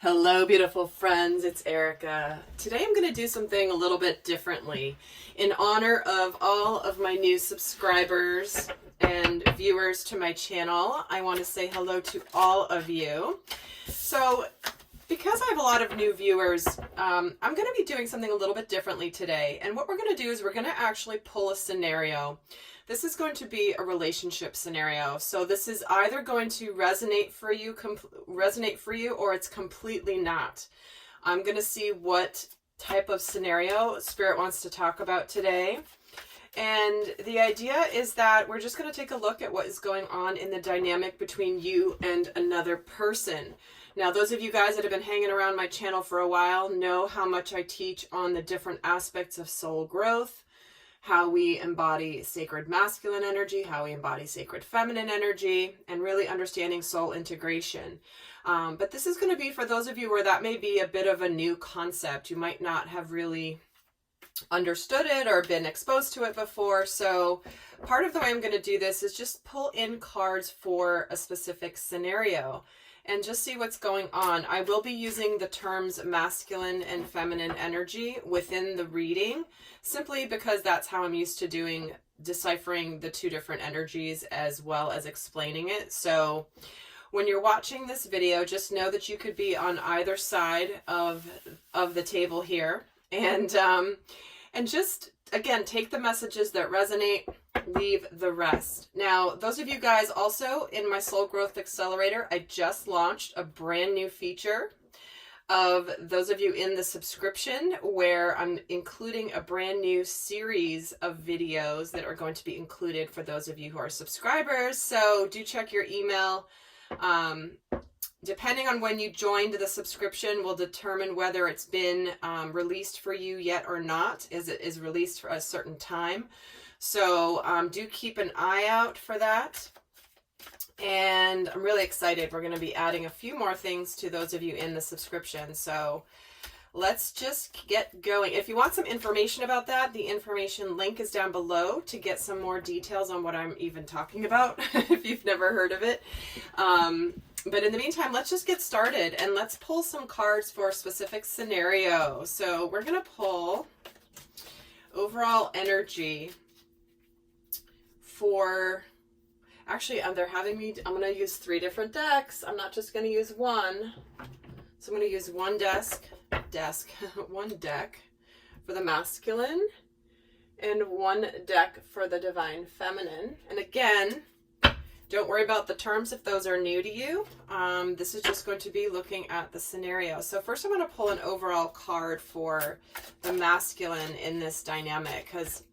Hello, beautiful friends. It's Erika. Today I'm going to do something a little bit differently. In honor of all of my new subscribers and viewers to my channel, I want to say hello to all of you. So, because I have a lot of new viewers, I'm going to be doing something a little bit differently today. And what we're going to do is we're going to actually pull a scenario. This is going to be a relationship scenario. So this is either going to resonate for you, or it's completely not. I'm going to see what type of scenario Spirit wants to talk about today. And the idea is that we're just going to take a look at what is going on in the dynamic between you and another person. Now, those of you guys that have been hanging around my channel for a while know how much I teach on the different aspects of soul growth, how we embody sacred masculine energy, how we embody sacred feminine energy, and really understanding soul integration. But this is going to be for those of you where that may be a bit of a new concept. You might not have really understood it or been exposed to it before. So part of the way I'm going to do this is just pull in cards for a specific scenario and just see what's going on. I will be using the terms masculine and feminine energy within the reading, simply because that's how I'm used to deciphering the two different energies as well as explaining it. So when you're watching this video, just know that you could be on either side of the table here, and just, again, take the messages that resonate, leave the rest. Now, those of you guys also in my Soul Growth Accelerator, I just launched a brand new feature of those of you in the subscription, where I'm including a brand new series of videos that are going to be included for those of you who are subscribers. So do check your email. Depending on when you joined the subscription will determine whether it's been released for you yet or not, as it is released for a certain time. So do keep an eye out for that. And I'm really excited. We're going to be adding a few more things to those of you in the subscription. So let's just get going. If you want some information about that, the information link is down below to get some more details on what I'm even talking about, if you've never heard of it. But in the meantime, let's just get started and let's pull some cards for a specific scenario. So we're going to pull overall energy for, actually, they're having me, I'm going to use 3 different decks. I'm not just going to use one. So I'm going to use one one deck for the masculine and one deck for the divine feminine. And again, don't worry about the terms if those are new to you. This is just going to be looking at the scenario. So first I'm going to pull an overall card for the masculine in this dynamic, because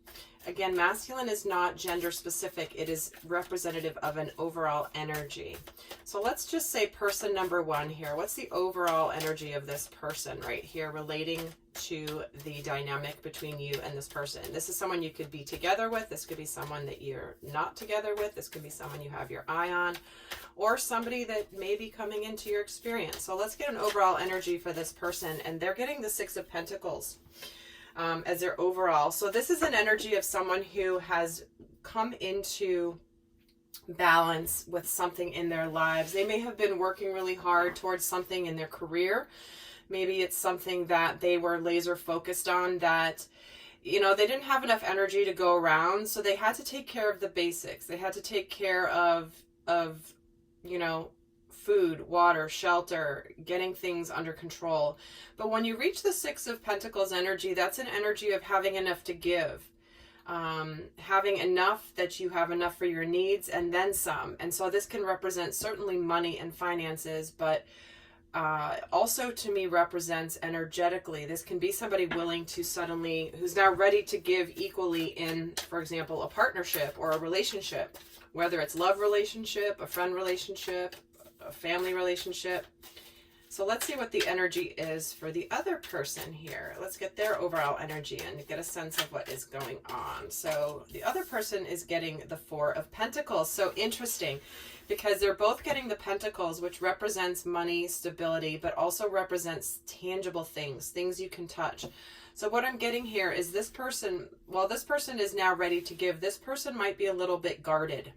again, masculine is not gender specific. It is representative of an overall energy. So let's just say person number 1 here. What's the overall energy of this person right here relating to the dynamic between you and this person? This is someone you could be together with. This could be someone that you're not together with. This could be someone you have your eye on, or somebody that may be coming into your experience. So let's get an overall energy for this person. And they're getting the 6 of Pentacles as their overall. So this is an energy of someone who has come into balance with something in their lives. They may have been working really hard towards something in their career. Maybe it's something that they were laser focused on that, you know, they didn't have enough energy to go around. So they had to take care of the basics. They had to take care of, you know, food, water, shelter, getting things under control. But when you reach the 6 of Pentacles energy, that's an energy of having enough to give. Having enough that you have enough for your needs and then some. And so this can represent certainly money and finances, but also to me represents energetically. This can be somebody willing to suddenly, who's now ready to give equally in, for example, a partnership or a relationship, whether it's love relationship, a friend relationship, a family relationship. So let's see what the energy is for the other person here. Let's get their overall energy and get a sense of what is going on. So the other person is getting the 4 of Pentacles. So interesting, because they're both getting the Pentacles, which represents money, stability, but also represents tangible things, things you can touch. So what I'm getting here is this person, while this person is now ready to give, this person might be a little bit guarded.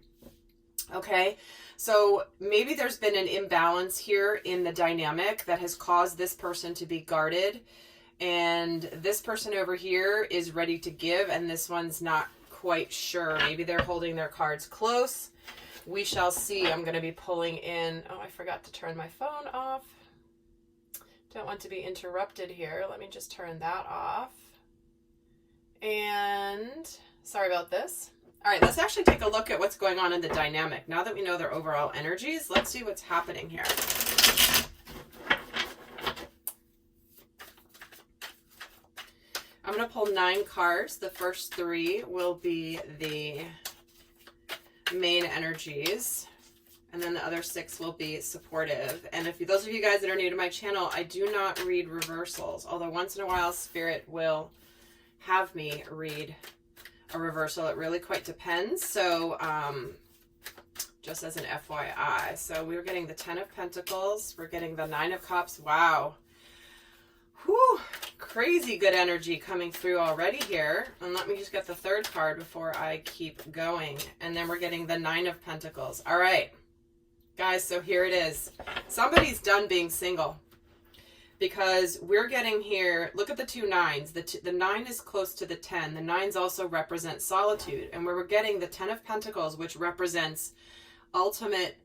Okay, so maybe there's been an imbalance here in the dynamic that has caused this person to be guarded, and this person over here is ready to give, and this one's not quite sure. Maybe they're holding their cards close. We shall see. I'm going to be pulling in. Oh, I forgot to turn my phone off. Don't want to be interrupted here. Let me just turn that off. And sorry about this. All right, let's actually take a look at what's going on in the dynamic. Now that we know their overall energies, let's see what's happening here. I'm going to pull 9 cards. The first 3 will be the main energies, and then the other 6 will be supportive. And if those of you guys that are new to my channel, I do not read reversals, although once in a while Spirit will have me read a reversal. It really quite depends. So just as an FYI. So we're getting the 10 of Pentacles. We're getting the 9 of Cups. Wow. Whew. Crazy good energy coming through already here. And let me just get the 3rd card before I keep going. And then we're getting the 9 of Pentacles. All right, guys, so here it is. Somebody's done being single. Because we're getting here, look at the 2 9s. The 9 is close to the 10. The 9s also represent solitude. And we're getting the 10 of Pentacles, which represents ultimate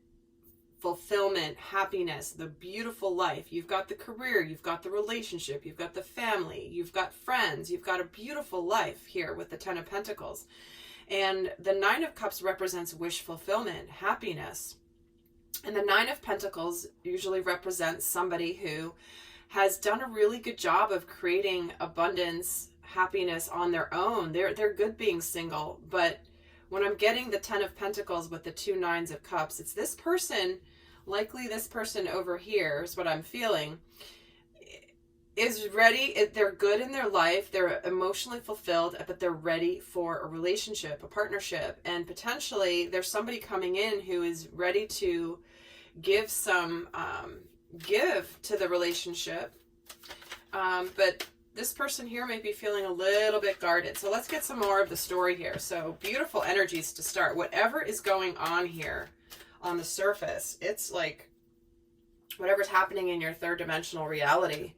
fulfillment, happiness, the beautiful life. You've got the career, you've got the relationship, you've got the family, you've got friends, you've got a beautiful life here with the 10 of Pentacles. And the 9 of Cups represents wish fulfillment, happiness. And the 9 of Pentacles usually represents somebody who has done a really good job of creating abundance, happiness on their own. They're good being single, but when I'm getting the 10 of Pentacles with the 2 9s of Cups, it's this person, likely this person over here is what I'm feeling, is ready. They're good in their life. They're emotionally fulfilled, but they're ready for a relationship, a partnership. And potentially there's somebody coming in who is ready to give some, give to the relationship. But this person here may be feeling a little bit guarded. So let's get some more of the story here. So beautiful energies to start. Whatever is going on here on the surface, it's like whatever's happening in your 3rd dimensional reality,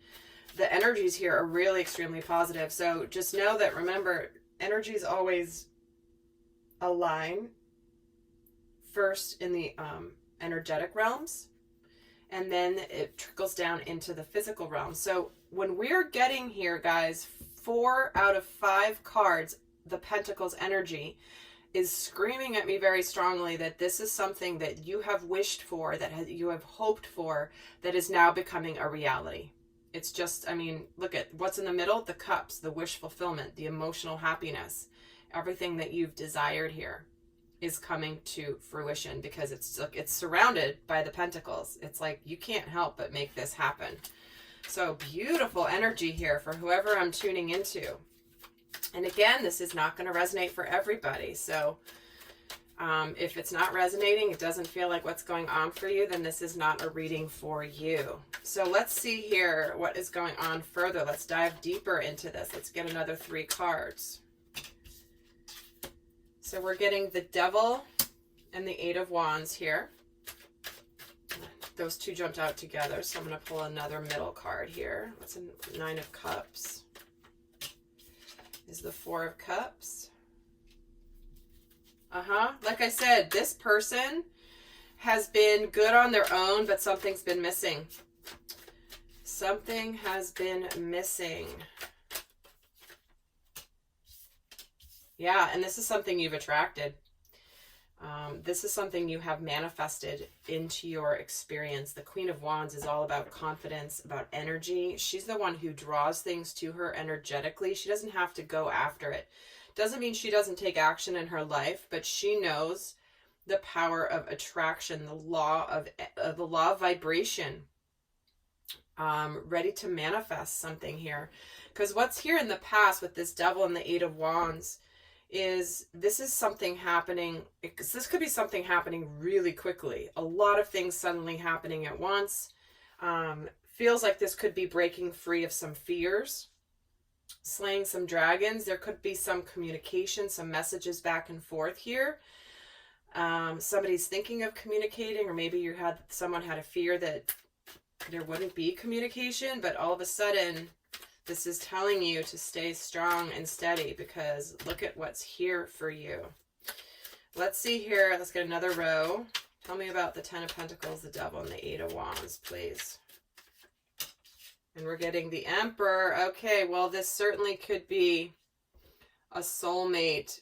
the energies here are really extremely positive. So just know that, remember, energies always align first in the energetic realms, and then it trickles down into the physical realm. So when we're getting here, guys, 4 out of 5 cards, the Pentacles energy is screaming at me very strongly that this is something that you have wished for, that you have hoped for, that is now becoming a reality. It's just, I mean, look at what's in the middle, the Cups, the wish fulfillment, the emotional happiness, everything that you've desired here is coming to fruition because it's surrounded by the Pentacles. It's like you can't help but make this happen. So beautiful energy here for whoever I'm tuning into. And again, this is not going to resonate for everybody. So if it's not resonating, it doesn't feel like what's going on for you, then this is not a reading for you. So let's see here what is going on further. Let's dive deeper into this. Let's get another 3 cards. So we're getting the Devil and the 8 of Wands here. Those 2 jumped out together, so I'm going to pull another middle card here. What's a 9 of Cups? Is the 4 of Cups. Like I said, this person has been good on their own, but something's been missing. Something has been missing. Yeah, and this is something you've attracted. This is something you have manifested into your experience. The Queen of Wands is all about confidence, about energy. She's the one who draws things to her energetically. She doesn't have to go after it. Doesn't mean she doesn't take action in her life, but she knows the power of attraction, the law of vibration. Ready to manifest something here. Because what's here in the past with this Devil and the 8 of Wands is this is something happening. This could be something happening really quickly. A lot of things suddenly happening at once. Feels like this could be breaking free of some fears, slaying some dragons. There could be some communication, some messages back and forth here. Somebody's thinking of communicating, or maybe someone had a fear that there wouldn't be communication, but all of a sudden this is telling you to stay strong and steady, because look at what's here for you. Let's see here. Let's get another row. Tell me about the Ten of Pentacles, the Devil, and the Eight of Wands, please. And we're getting the Emperor. Okay, well, this certainly could be a soulmate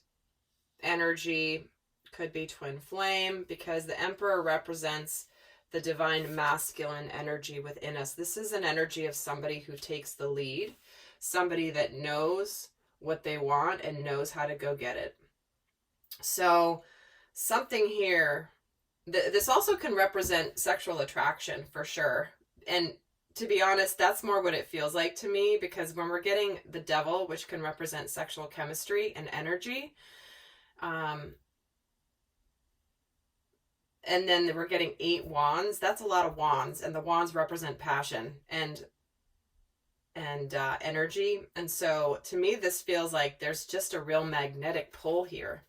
energy. Could be twin flame, because the Emperor represents the divine masculine energy within us. This is an energy of somebody who takes the lead, somebody that knows what they want and knows how to go get it. So something here, this also can represent sexual attraction for sure. And to be honest, that's more what it feels like to me, because when we're getting the Devil, which can represent sexual chemistry and energy, and then we're getting 8 wands. That's a lot of wands, and the wands represent passion and energy. And so to me, this feels like there's just a real magnetic pull here.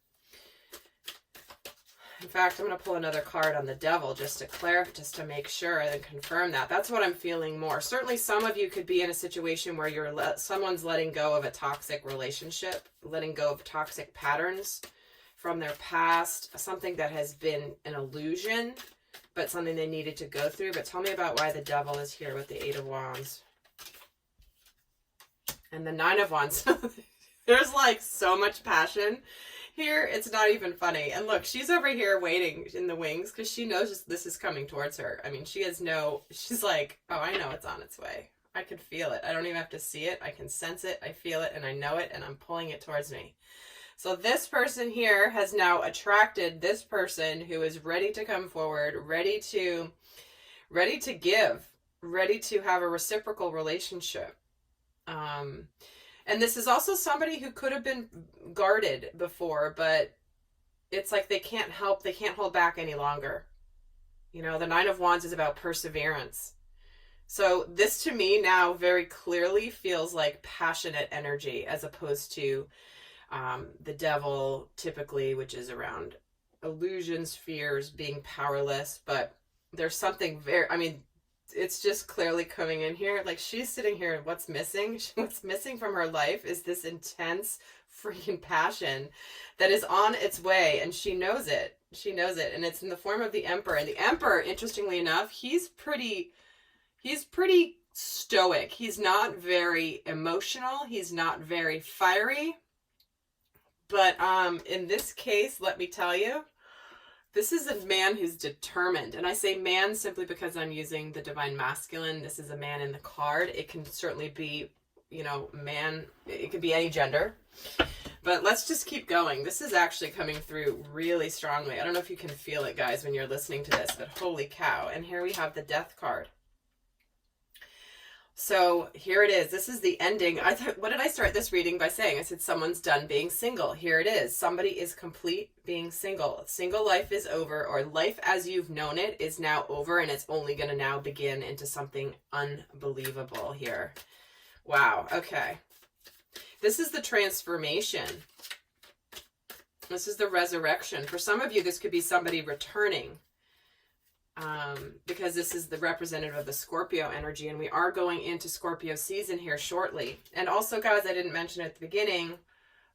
In fact, I'm going to pull another card on the Devil just to clarify, just to make sure and confirm that. That's what I'm feeling more. Certainly some of you could be in a situation where someone's letting go of a toxic relationship, letting go of toxic patterns from their past, something that has been an illusion, but something they needed to go through. But tell me about why the Devil is here with the 8 of Wands. And the 9 of Wands. There's like so much passion here, it's not even funny. And look, she's over here waiting in the wings because she knows this is coming towards her. I mean, she's like, oh, I know it's on its way. I can feel it. I don't even have to see it. I can sense it. I feel it, and I know it, and I'm pulling it towards me. So this person here has now attracted this person who is ready to come forward, ready to give, ready to have a reciprocal relationship. And this is also somebody who could have been guarded before, but it's like they can't hold back any longer. You know, the 9 of Wands is about perseverance. So this to me now very clearly feels like passionate energy, as opposed to the Devil typically, which is around illusions, fears, being powerless. But there's something it's just clearly coming in here. Like, she's sitting here, and what's missing from her life is this intense freaking passion that is on its way, and she knows it. And it's in the form of the Emperor. And the Emperor, interestingly enough, he's pretty stoic. He's not very emotional. He's not very fiery. But in this case, let me tell you, this is a man who's determined. And I say man simply because I'm using the divine masculine. This is a man in the card. It can certainly be, man. It could be any gender. But let's just keep going. This is actually coming through really strongly. I don't know if you can feel it, guys, when you're listening to this, but holy cow. And here we have the Death card. So here it is. This is the ending. What did I start this reading by saying? I said someone's done being single. Here it is. Somebody is complete being single. Single life is over, or life as you've known it is now over, and it's only going to now begin into something unbelievable here. Wow. Okay. This is the transformation. This is the resurrection. For some of you, this could be somebody returning. Because this is the representative of the Scorpio energy, and we are going into Scorpio season here shortly. And also, guys, I didn't mention at the beginning,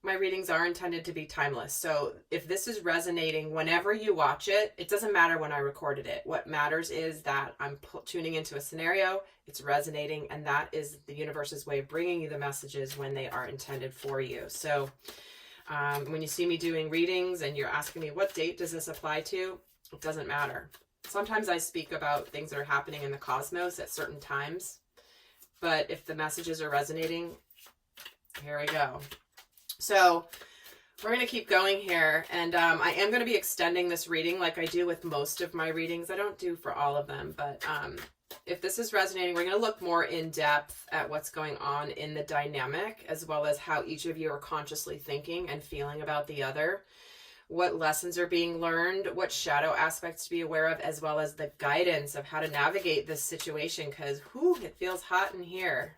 my readings are intended to be timeless. So if this is resonating whenever you watch it, it doesn't matter when I recorded it. What matters is that I'm tuning into a scenario, it's resonating, and that is the universe's way of bringing you the messages when they are intended for you. So when you see me doing readings and you're asking me what date does this apply to, it doesn't matter. Sometimes I speak about things that are happening in the cosmos at certain times. But if the messages are resonating, here we go. So we're going to keep going here. And I am going to be extending this reading like I do with most of my readings. I don't do for all of them. But if this is resonating, we're going to look more in depth at what's going on in the dynamic, as well as how each of you are consciously thinking and feeling about the other. What lessons are being learned, what shadow aspects to be aware of, as well as the guidance of how to navigate this situation, because it feels hot in here.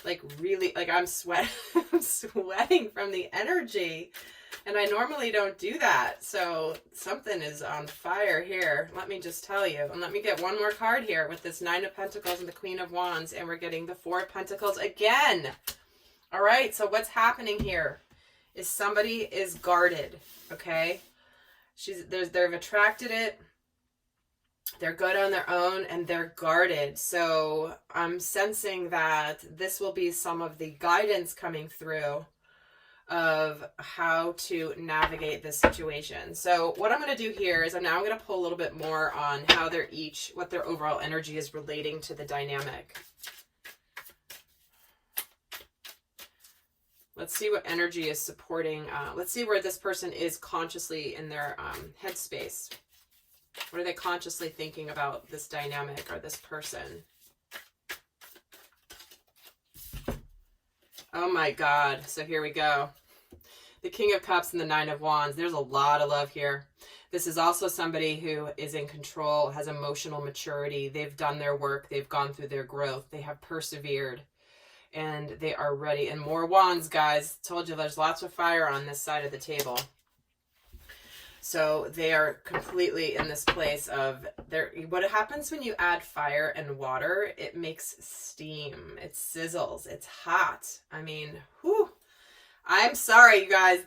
Like, really, like I'm sweating from the energy. And I normally don't do that. So something is on fire here. Let me just tell you. And let me get one more card here with this Nine of Pentacles and the Queen of Wands. And we're getting the Four of Pentacles again. All right. So what's happening here is somebody is guarded. Okay. They've attracted it. They're good on their own and they're guarded. So I'm sensing that this will be some of the guidance coming through of how to navigate this situation. So what I'm going to do here is I'm going to pull a little bit more on how they're each, what their overall energy is relating to the dynamic. Let's see what energy is supporting. Let's see where this person is consciously in their headspace. What are they consciously thinking about this dynamic or this person? Oh my God. So here we go. The King of Cups and the Nine of Wands. There's a lot of love here. This is also somebody who is in control, has emotional maturity. They've done their work. They've gone through their growth. They have persevered. And they are ready. And more wands, guys. Told you there's lots of fire on this side of the table. So they are completely in this place of what happens when you add fire and water, it makes steam. It sizzles. It's hot. I mean, whew. I'm sorry, you guys.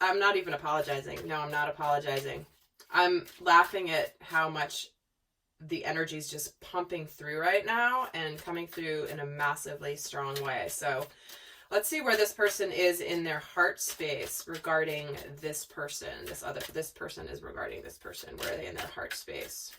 I'm not even apologizing. No, I'm not apologizing. I'm laughing at how much the energy is just pumping through right now and coming through in a massively strong way. So let's see where this person is in their heart space regarding this person. This person is regarding this person. Where are they in their heart space?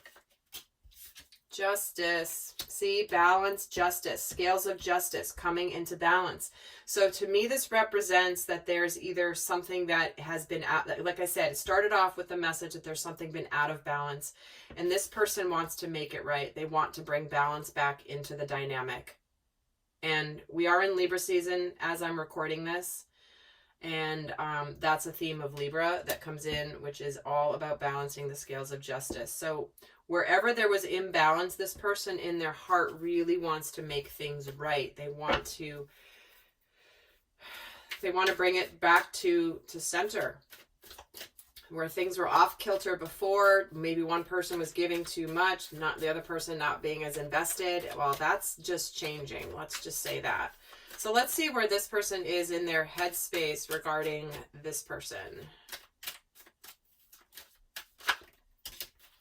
Justice. See, balance, justice, scales of justice coming into balance. So to me, this represents that there's either something that has been out, like I said, it started off with the message that there's something been out of balance, and this person wants to make it right. They want to bring balance back into the dynamic. And we are in Libra season as I'm recording this. And that's a theme of Libra that comes in, which is all about balancing the scales of justice. So wherever there was imbalance, this person in their heart really wants to make things right. They want to bring it back to center. Where things were off kilter before, maybe one person was giving too much, not the other person not being as invested. Well, that's just changing. Let's just say that. So let's see where this person is in their headspace regarding this person.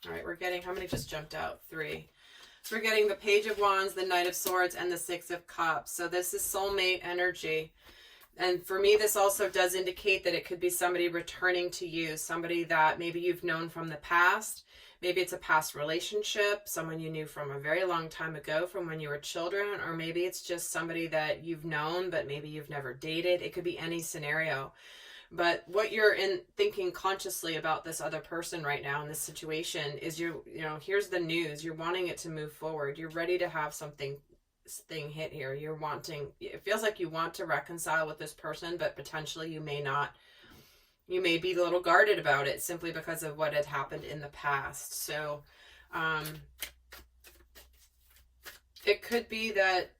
All right, we're getting, how many just jumped out? 3. So we're getting the Page of Wands, the Knight of Swords, and the Six of Cups. So this is soulmate energy. And for me, this also does indicate that it could be somebody returning to you, somebody that maybe you've known from the past. Maybe it's a past relationship, someone you knew from a very long time ago, from when you were children, or maybe it's just somebody that you've known, but maybe you've never dated. It could be any scenario. But what you're thinking consciously about this other person right now in this situation is here's the news. You're wanting it to move forward. You're ready to have something hit here. It feels like you want to reconcile with this person, but potentially you may not. You may be a little guarded about it simply because of what had happened in the past. So it could be that,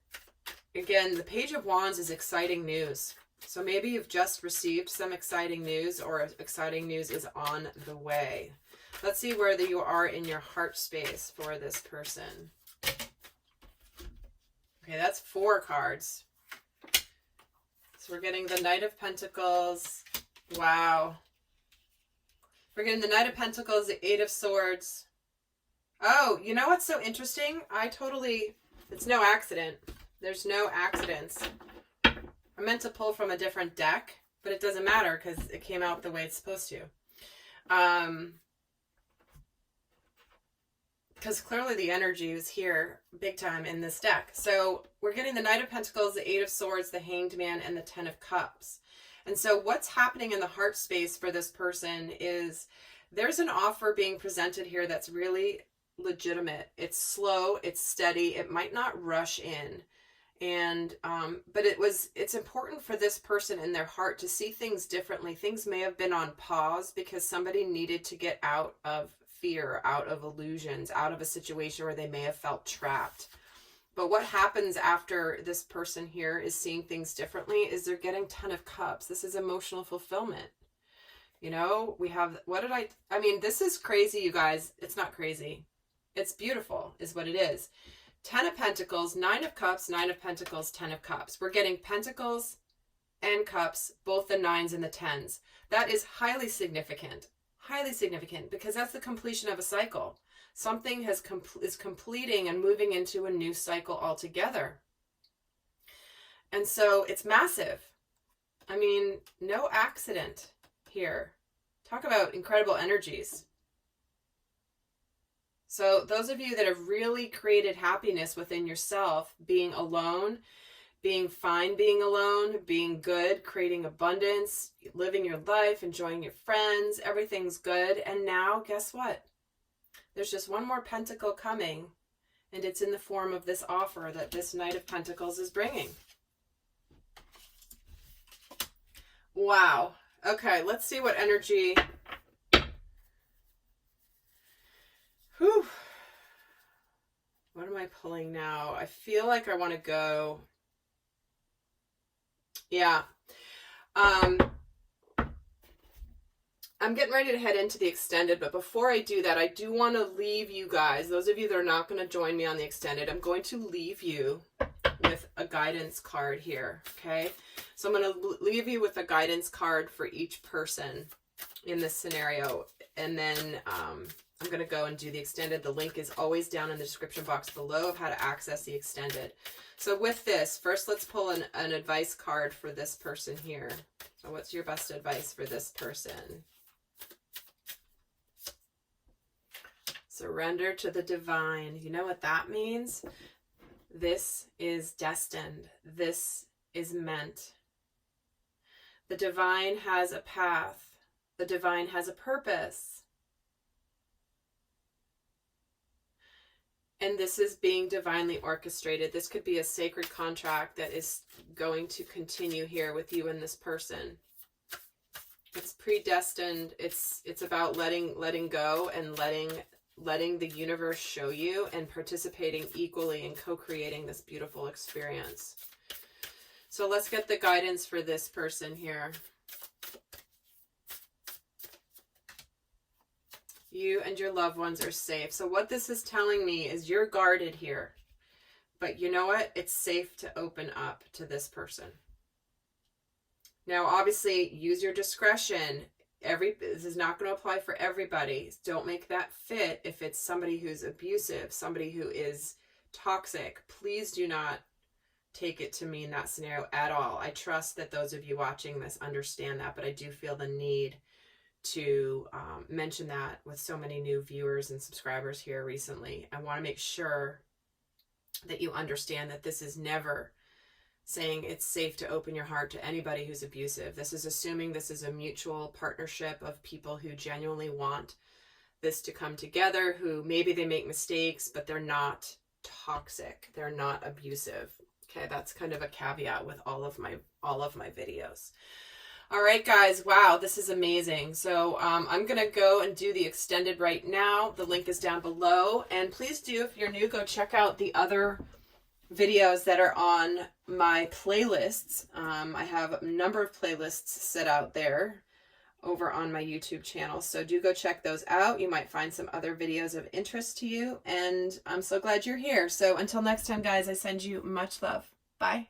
again, the Page of Wands is exciting news. So maybe you've just received some exciting news, or exciting news is on the way. Let's see where you are in your heart space for this person. Okay, that's 4 cards. So we're getting the Knight of Pentacles. Wow. We're getting the Knight of Pentacles, the 8 of Swords. Oh, you know what's so interesting? It's no accident. There's no accidents. I meant to pull from a different deck, but it doesn't matter because it came out the way it's supposed to. Because clearly the energy is here big time in this deck. So we're getting the Knight of Pentacles, the 8 of Swords, the Hanged Man, and the 10 of Cups. And so what's happening in the heart space for this person is there's an offer being presented here that's really legitimate. It's slow, it's steady, it might not rush in. And but it's important for this person in their heart to see things differently. Things may have been on pause because somebody needed to get out of fear, out of illusions, out of a situation where they may have felt trapped. But what happens after this person here is seeing things differently is they're getting 10 of Cups. This is emotional fulfillment. You know, we have, I mean, this is crazy, you guys. It's not crazy. It's beautiful is what it is. 10 of Pentacles, 9 of Cups, 9 of Pentacles, 10 of Cups. We're getting Pentacles and Cups, both the 9s and the 10s. That is highly significant because that's the completion of a cycle. Something is completing and moving into a new cycle altogether. And so it's massive. I mean, no accident here. Talk about incredible energies. So those of you that have really created happiness within yourself, being alone, being fine being alone, being good, creating abundance, living your life, enjoying your friends, everything's good. And now, guess what? There's just one more pentacle coming, and it's in the form of this offer that this Knight of Pentacles is bringing. Wow. Okay, let's see what energy. Whew. What am I pulling now? I feel like I want to go. Yeah. I'm getting ready to head into the extended, but before I do that, I do want to leave you guys, those of you that are not going to join me on the extended, I'm going to leave you with a guidance card here, okay? So I'm going to leave you with a guidance card for each person in this scenario, and then I'm going to go and do the extended. The link is always down in the description box below of how to access the extended. So with this, first let's pull an advice card for this person here. So what's your best advice for this person? Surrender to the divine. You know what that means? This is destined. This is meant. The divine has a path. The divine has a purpose. And this is being divinely orchestrated. This could be a sacred contract that is going to continue here with you and this person. It's predestined. It's about letting go and letting the universe show you and participating equally in co-creating this beautiful experience. So let's get the guidance for this person here. You and your loved ones are safe. So what this is telling me is you're guarded here. But you know what? It's safe to open up to this person. Now, obviously, use your discretion. This is not going to apply for everybody. Don't make that fit if it's somebody who's abusive, somebody who is toxic. Please do not take it to mean that scenario at all. I trust that those of you watching this understand that, but I do feel the need to mention that with so many new viewers and subscribers here recently. I want to make sure that you understand that this is never saying it's safe to open your heart to anybody who's abusive. This is assuming this is a mutual partnership of people who genuinely want this to come together, who maybe they make mistakes, but they're not toxic. They're not abusive. Okay, that's kind of a caveat with all of my videos. All right, guys. Wow, this is amazing. So I'm going to go and do the extended right now. The link is down below. And please do, if you're new, go check out the other videos that are on my playlists. I have a number of playlists set out there over on my YouTube channel. So do go check those out. You might find some other videos of interest to you. And I'm so glad you're here. So until next time, guys, I send you much love. Bye.